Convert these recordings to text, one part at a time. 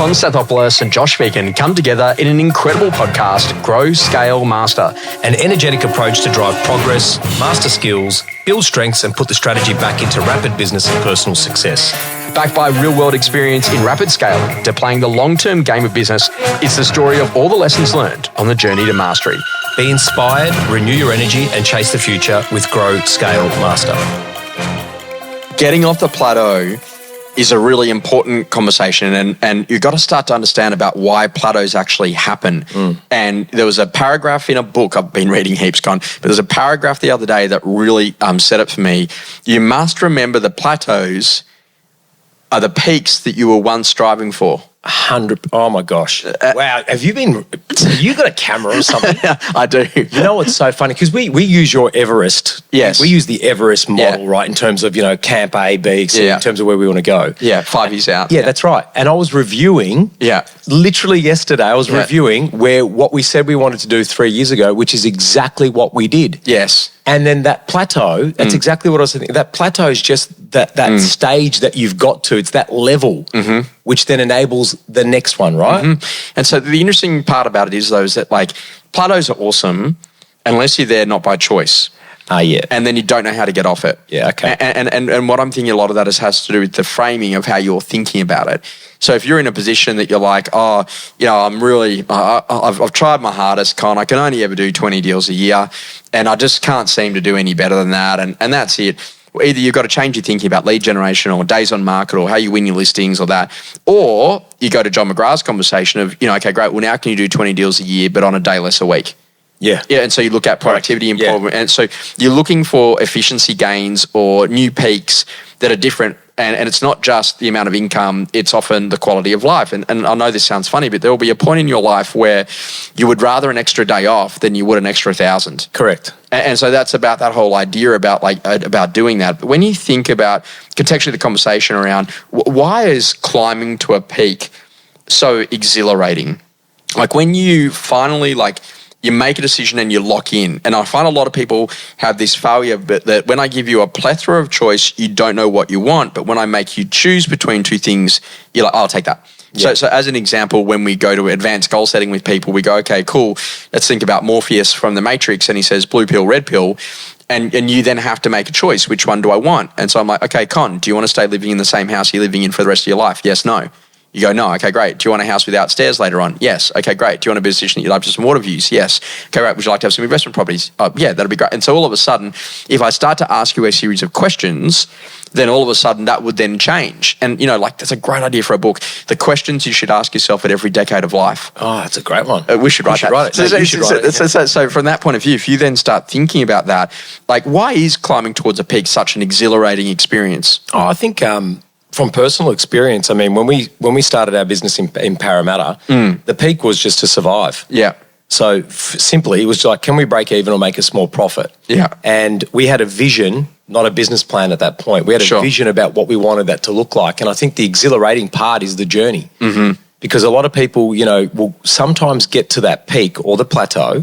Con Stathopoulos and Josh Phegan come together in an incredible podcast, Grow, Scale, Master. An energetic approach to drive progress, master skills, build strengths and put the strategy back into rapid business and personal success. Backed by real-world experience in rapid scaling to playing the long-term game of business, it's the story of all the lessons learned on the journey to mastery. Be inspired, renew your energy and chase the future with Grow, Scale, Master. Getting off the plateau is a really important conversation, and you've got to start to understand about why plateaus actually happen. And there was a paragraph in a book, I've been reading heaps, but there's a paragraph the other day that really set it for me. You must remember the plateaus are the peaks that you were once striving for. 100. Oh my gosh! Wow, have you got a camera or something? I do. You know what's so funny? Because we use your Everest. Yes. We use the Everest model, right? In terms of camp A, B, C, in terms of where we want to go. Yeah, 5 years out. Yeah, that's right. And I was reviewing. Yeah. Literally yesterday, I was reviewing what we said we wanted to do 3 years ago, which is exactly what we did. Yes. And then that plateau, that's exactly what I was thinking. That plateau is just that stage that you've got to. It's that level, which then enables the next one, right? And so the interesting part about it is, though, is that plateaus are awesome unless you're there not by choice. Yeah. And then you don't know how to get off it. Yeah, okay. And what I'm thinking a lot of that has to do with the framing of how you're thinking about it. So if you're in a position that you're like, I'm really, I've tried my hardest, Con, I can only ever do 20 deals a year and I just can't seem to do any better than that. And that's it. Either you've got to change your thinking about lead generation or days on market or how you win your listings or that, or you go to John McGrath's conversation of, okay, great, well now can you do 20 deals a year but on a day less a week? Yeah, and so you look at productivity improvement, and so you're looking for efficiency gains or new peaks that are different, and it's not just the amount of income, it's often the quality of life. And I know this sounds funny, but there will be a point in your life where you would rather an extra day off than you would an extra 1,000. Correct. And so that's about that whole idea about doing that. But when you think about contextually the conversation around why is climbing to a peak so exhilarating? When you finally you make a decision and you lock in. And I find a lot of people have this failure, but that when I give you a plethora of choice, you don't know what you want. But when I make you choose between two things, you're like, I'll take that. Yeah. So as an example, when we go to advanced goal setting with people, we go, okay, cool. Let's think about Morpheus from the Matrix. And he says, blue pill, red pill. And you then have to make a choice. Which one do I want? And so I'm like, okay, Con, do you want to stay living in the same house you're living in for the rest of your life? Yes, no. You go, no, okay, great. Do you want a house without stairs later on? Yes. Okay, great. Do you want a position that you'd like to have some water views? Yes. Okay, great. Would you like to have some investment properties? Yeah, that'd be great. And so all of a sudden, if I start to ask you a series of questions, then all of a sudden that would then change. And, that's a great idea for a book. The questions you should ask yourself at every decade of life. Oh, that's a great one. We should write that. So from that point of view, if you then start thinking about that, why is climbing towards a peak such an exhilarating experience? Oh, I think... from personal experience, I mean, when we started our business in Parramatta, the peak was just to survive. Yeah. So simply, it was like, can we break even or make a small profit? Yeah. And we had a vision, not a business plan at that point. We had a vision about what we wanted that to look like. And I think the exhilarating part is the journey. Because a lot of people, will sometimes get to that peak or the plateau,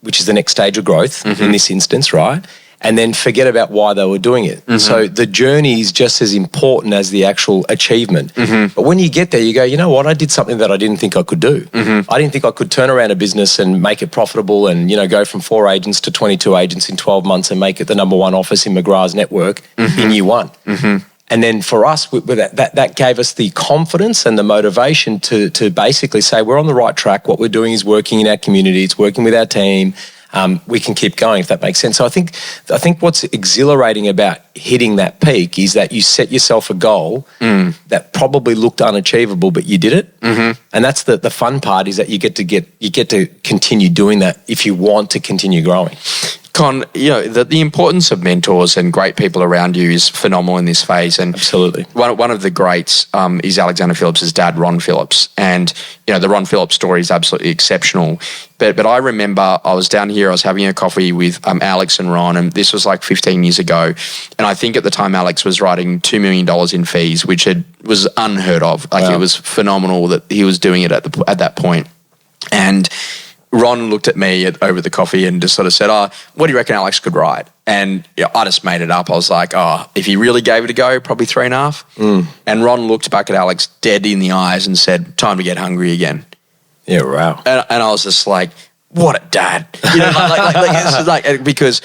which is the next stage of growth in this instance, right? And then forget about why they were doing it. So the journey is just as important as the actual achievement. But when you get there, you go, you know what? I did something that I didn't think I could do. I didn't think I could turn around a business and make it profitable and, go from 4 agents to 22 agents in 12 months and make it the number one office in McGrath's network in year one. And then for us, that gave us the confidence and the motivation to basically say, we're on the right track. What we're doing is working in our community. It's working with our team. We can keep going, if that makes sense. So I think what's exhilarating about hitting that peak is that you set yourself a goal that probably looked unachievable, but you did it. And that's the fun part, is that you get to continue doing that if you want to continue growing. Con, the importance of mentors and great people around you is phenomenal in this phase. And absolutely, one of the greats is Alexander Phillips' dad, Ron Phillips. And, the Ron Phillips story is absolutely exceptional. But I remember I was down here, I was having a coffee with Alex and Ron, and this was 15 years ago. And I think at the time Alex was writing $2 million in fees, which was unheard of. Wow. It was phenomenal that he was doing it at that point. And Ron looked at me over the coffee and just sort of said, what do you reckon Alex could write? And I just made it up. I was like, if he really gave it a go, probably 3.5. And Ron looked back at Alex dead in the eyes and said, time to get hungry again. Yeah, wow. And I was just like, what a dad. Because,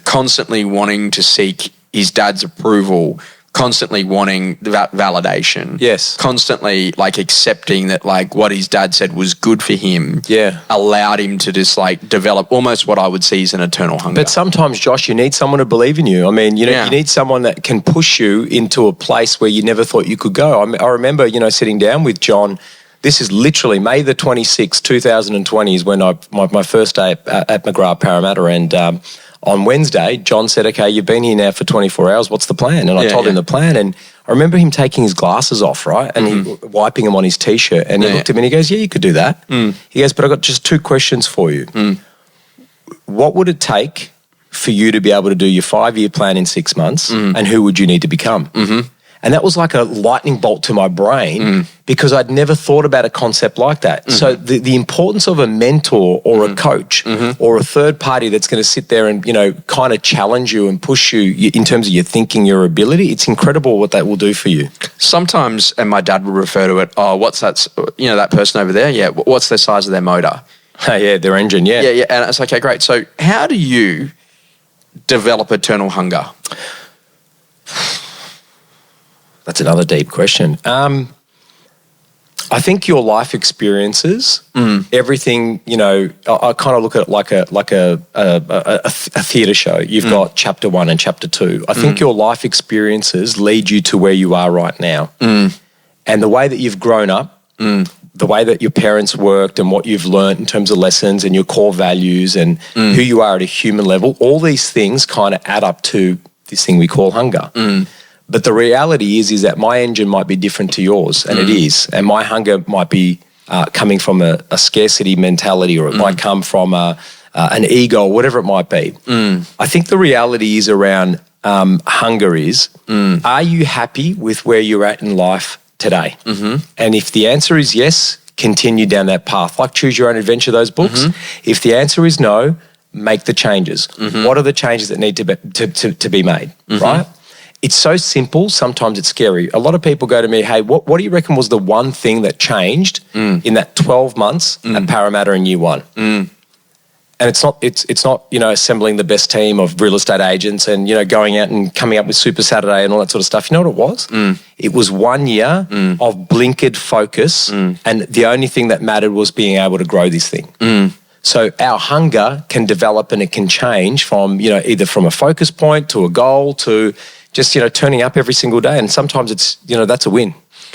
constantly wanting to seek his dad's approval, constantly wanting that validation. Yes. Constantly accepting that what his dad said was good for him. Yeah. Allowed him to just develop almost what I would see as an eternal hunger. But sometimes, Josh, you need someone to believe in you. I mean, you need someone that can push you into a place where you never thought you could go. I remember, sitting down with John. This is literally May the 26th, 2020 is when my first day at McGrath Parramatta, and on Wednesday, John said, okay, you've been here now for 24 hours. What's the plan? And I told him the plan. And I remember him taking his glasses off, right? And he wiping them on his T-shirt. And he looked at me and he goes, yeah, you could do that. He goes, but I've got just 2 questions for you. What would it take for you to be able to do your 5-year plan in 6 months? And who would you need to become? And that was like a lightning bolt to my brain because I'd never thought about a concept like that. So the importance of a mentor or a coach or a third party that's going to sit there and, kind of challenge you and push you in terms of your thinking, your ability, it's incredible what that will do for you. Sometimes, and my dad would refer to it, what's that, that person over there? Yeah, what's the size of their motor? Yeah, their engine, yeah. Yeah, and it's okay, great. So how do you develop eternal hunger? That's another deep question. I think your life experiences, everything, I kind of look at it like a theatre show. You've got chapter 1 and chapter 2. I think your life experiences lead you to where you are right now. And the way that you've grown up, the way that your parents worked and what you've learned in terms of lessons and your core values and who you are at a human level, all these things kind of add up to this thing we call hunger. But the reality is that my engine might be different to yours, and it is. And my hunger might be coming from a scarcity mentality, or it might come from an ego, or whatever it might be. I think the reality is around hunger is, are you happy with where you're at in life today? And if the answer is yes, continue down that path. Like Choose Your Own Adventure, those books. If the answer is no, make the changes. What are the changes that need to be made, right? It's so simple, sometimes it's scary. A lot of people go to me, hey, what do you reckon was the one thing that changed in that 12 months at Parramatta in year 1? And it's not assembling the best team of real estate agents and, going out and coming up with Super Saturday and all that sort of stuff. You know what it was? It was 1 year of blinkered focus, and the only thing that mattered was being able to grow this thing. So our hunger can develop and it can change from, either from a focus point to a goal to just, turning up every single day. And sometimes it's, that's a win.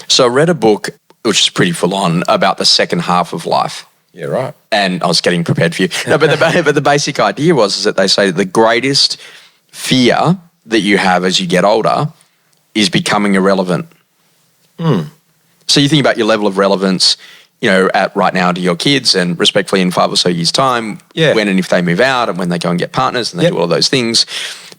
So I read a book, which is pretty full on, about the second half of life. Yeah, right. And I was getting prepared for you. No, but the basic idea is that they say that the greatest fear that you have as you get older is becoming irrelevant. So you think about your level of relevance, at right now to your kids, and respectfully in 5 or so years' time, when and if they move out and when they go and get partners and they do all of those things,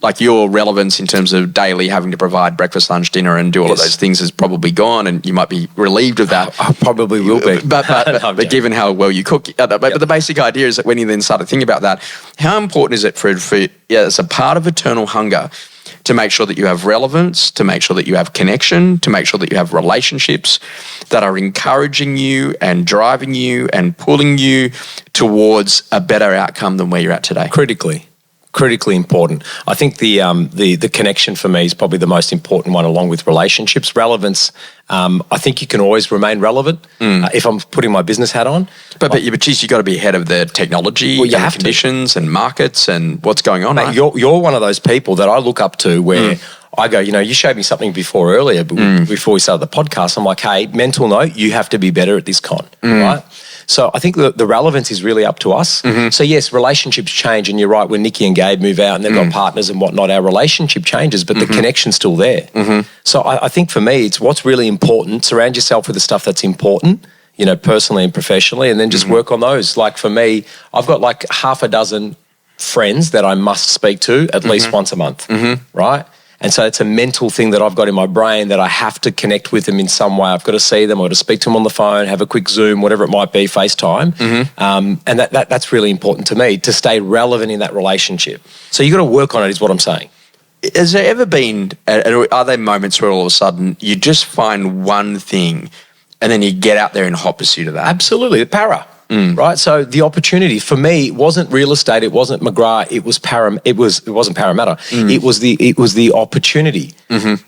like your relevance in terms of daily having to provide breakfast, lunch, dinner and do all of those things is probably gone, and you might be relieved of that. I probably will be. But given how well you cook, but the basic idea is that when you then start to think about that, how important is it for as a part of eternal hunger to make sure that you have relevance, to make sure that you have connection, to make sure that you have relationships that are encouraging you and driving you and pulling you towards a better outcome than where you're at today? Critically important. I think the connection for me is probably the most important one, along with relationships. Relevance, I think you can always remain relevant if I'm putting my business hat on. But geez, you got to be ahead of the technology and conditions and markets and what's going on. Mate, right? You're one of those people that I look up to where I go, you showed me something before earlier, but before we started the podcast, I'm like, hey, mental note, you have to be better at this right? So I think the relevance is really up to us. So yes, relationships change, and you're right, when Nikki and Gabe move out and they've got partners and whatnot, our relationship changes, but the connection's still there. So I think for me, it's what's really important. Surround yourself with the stuff that's important, personally and professionally, and then just work on those. Like for me, I've got like half a dozen friends that I must speak to at least once a month, right? And so it's a mental thing that I've got in my brain that I have to connect with them in some way. I've got to see them or to speak to them on the phone, have a quick Zoom, whatever it might be, FaceTime. And that's really important to me to stay relevant in that relationship. So you've got to work on it is what I'm saying. Has there ever been, are there moments where all of a sudden you just find one thing and then you get out there in hot pursuit of that? Absolutely, the para, right? So the opportunity for me wasn't real estate, it wasn't McGrath, it wasn't Parramatta. It was the opportunity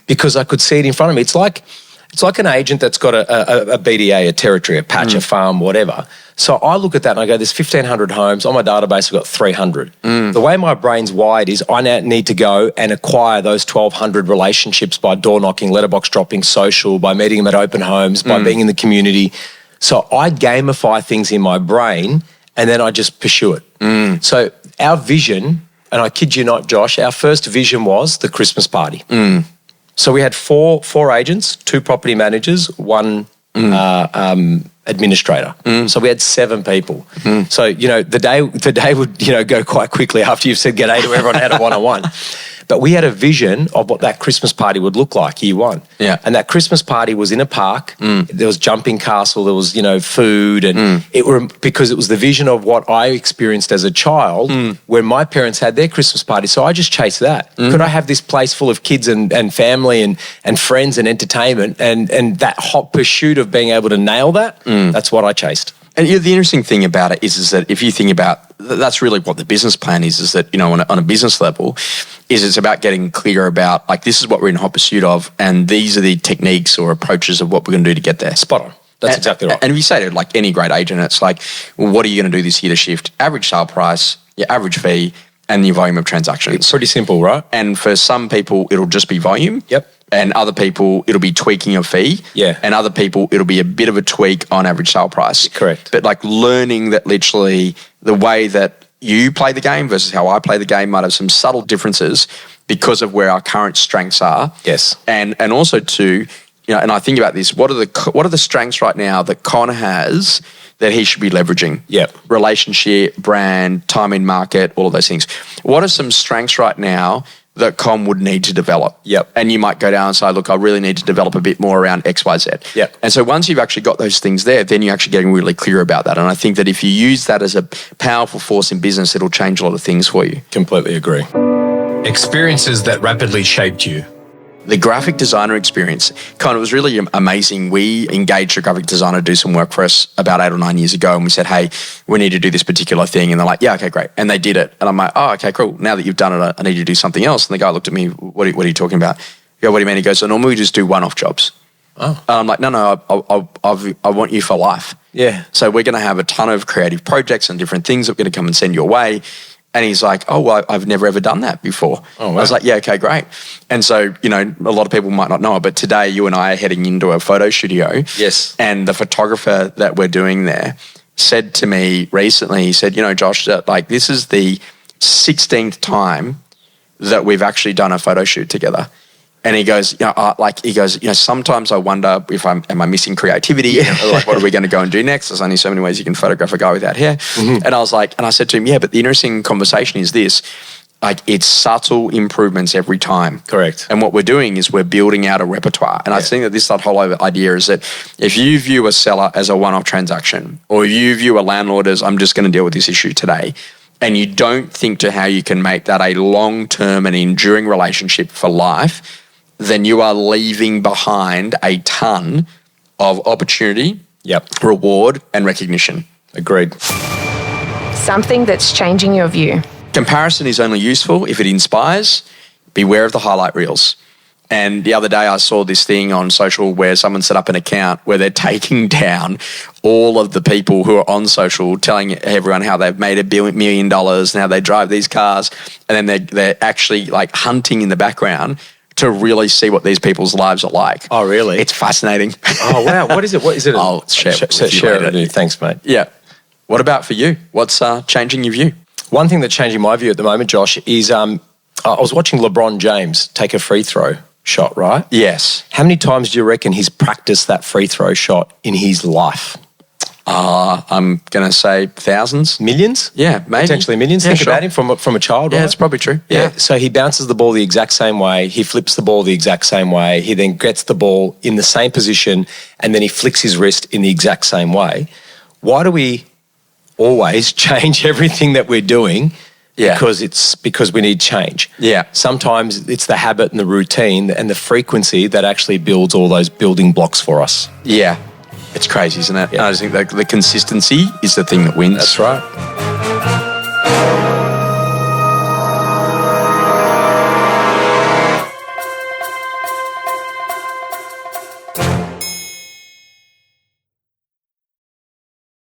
because I could see it in front of me. It's like an agent that's got a BDA, a territory, a patch, a farm, whatever. So I look at that and I go, there's 1,500 homes. On my database, I've got 300. The way my brain's wired is I now need to go and acquire those 1,200 relationships by door knocking, letterbox dropping, social, by meeting them at open homes, by being in the community. So I gamify things in my brain and then I just pursue it. So our vision, and I kid you not, Josh, our first vision was the Christmas party. So we had four agents, 2 property managers, 1 administrator. So we had 7 people. So, the day would, go quite quickly after you've said g'day to everyone, had a one-on-one. But we had a vision of what that Christmas party would look like year one. Yeah. And that Christmas party was in a park. There was jumping castle, there was, food. And because it was the vision of what I experienced as a child when my parents had their Christmas party. So I just chased that. Could I have this place full of kids and family and friends and entertainment and that hot pursuit of being able to nail that? That's what I chased. And the interesting thing about it is that if you think about, that's really what the business plan is that, on a business level, is it's about getting clear about, like, this is what we're in hot pursuit of, and these are the techniques or approaches of what we're going to do to get there. Spot on. That's exactly right. And if you say to, like, any great agent, it's like, well, what are you going to do this year to shift average sale price, your average fee, and your volume of transactions? It's pretty simple, right? And for some people, it'll just be volume. Yep. And other people, it'll be tweaking a fee. Yeah. And other people, it'll be a bit of a tweak on average sale price. Correct. But like learning that literally the way that you play the game versus how I play the game might have some subtle differences because of where our current strengths are. Yes. And also too, and I think about this, what are the strengths right now that Con has that he should be leveraging? Yep. Relationship, brand, time in market, all of those things. What are some strengths right now that Con would need to develop? Yep. And you might go down and say, look, I really need to develop a bit more around X, Y, Z. Yep. And so once you've actually got those things there, then you're actually getting really clear about that. And I think that if you use that as a powerful force in business, it'll change a lot of things for you. Completely agree. Experiences that rapidly shaped you. The graphic designer experience, kind of was really amazing. We engaged a graphic designer to do some work for us about 8 or 9 years ago, and we said, hey, we need to do this particular thing. And they're like, yeah, okay, great. And they did it. And I'm like, oh, okay, cool. Now that you've done it, I need you to do something else. And the guy looked at me, what are you talking about? I go, what do you mean? He goes, so normally we just do one-off jobs. Oh. And I'm like, no, I want you for life. Yeah. So we're going to have a ton of creative projects and different things that we're going to come and send your way. And he's like, oh, well, I've never ever done that before. Oh, wow. I was like, yeah, okay, great. And so, a lot of people might not know it, but today you and I are heading into a photo studio. Yes. And the photographer that we're doing there said to me recently, he said, Josh, like this is the 16th time that we've actually done a photo shoot together. And he goes, sometimes I wonder if am I missing creativity? Like, what are we going to go and do next? There's only so many ways you can photograph a guy without hair. And I said to him, yeah, but the interesting conversation is this, like it's subtle improvements every time. Correct. And what we're doing is we're building out a repertoire. And I think that whole idea is that if you view a seller as a one-off transaction, or you view a landlord as I'm just going to deal with this issue today, and you don't think to how you can make that a long-term and enduring relationship for life, then you are leaving behind a ton of opportunity, reward, and recognition. Agreed. Something that's changing your view. Comparison is only useful if it inspires. Beware of the highlight reels. And the other day I saw this thing on social where someone set up an account where they're taking down all of the people who are on social, telling everyone how they've made $1 million and how they drive these cars. And then they're actually like hunting in the background to really see what these people's lives are like. Oh, really? It's fascinating. Oh, wow. What is it? I'll share it with you. Thanks, mate. Yeah. What about for you? What's changing your view? One thing that's changing my view at the moment, Josh, is I was watching LeBron James take a free throw shot, right? Yes. How many times do you reckon he's practiced that free throw shot in his life? I'm going to say thousands. Millions? Yeah, maybe. Potentially millions. Yeah, Think sure. about him from a child, Yeah, right? it's probably true. Yeah. So he bounces the ball the exact same way. He flips the ball the exact same way. He then gets the ball in the same position and then he flicks his wrist in the exact same way. Why do we always change everything that we're doing? Yeah. Because we need change. Yeah. Sometimes it's the habit and the routine and the frequency that actually builds all those building blocks for us. Yeah. It's crazy, isn't it? Yeah. I just think that the consistency is the thing that wins. That's right.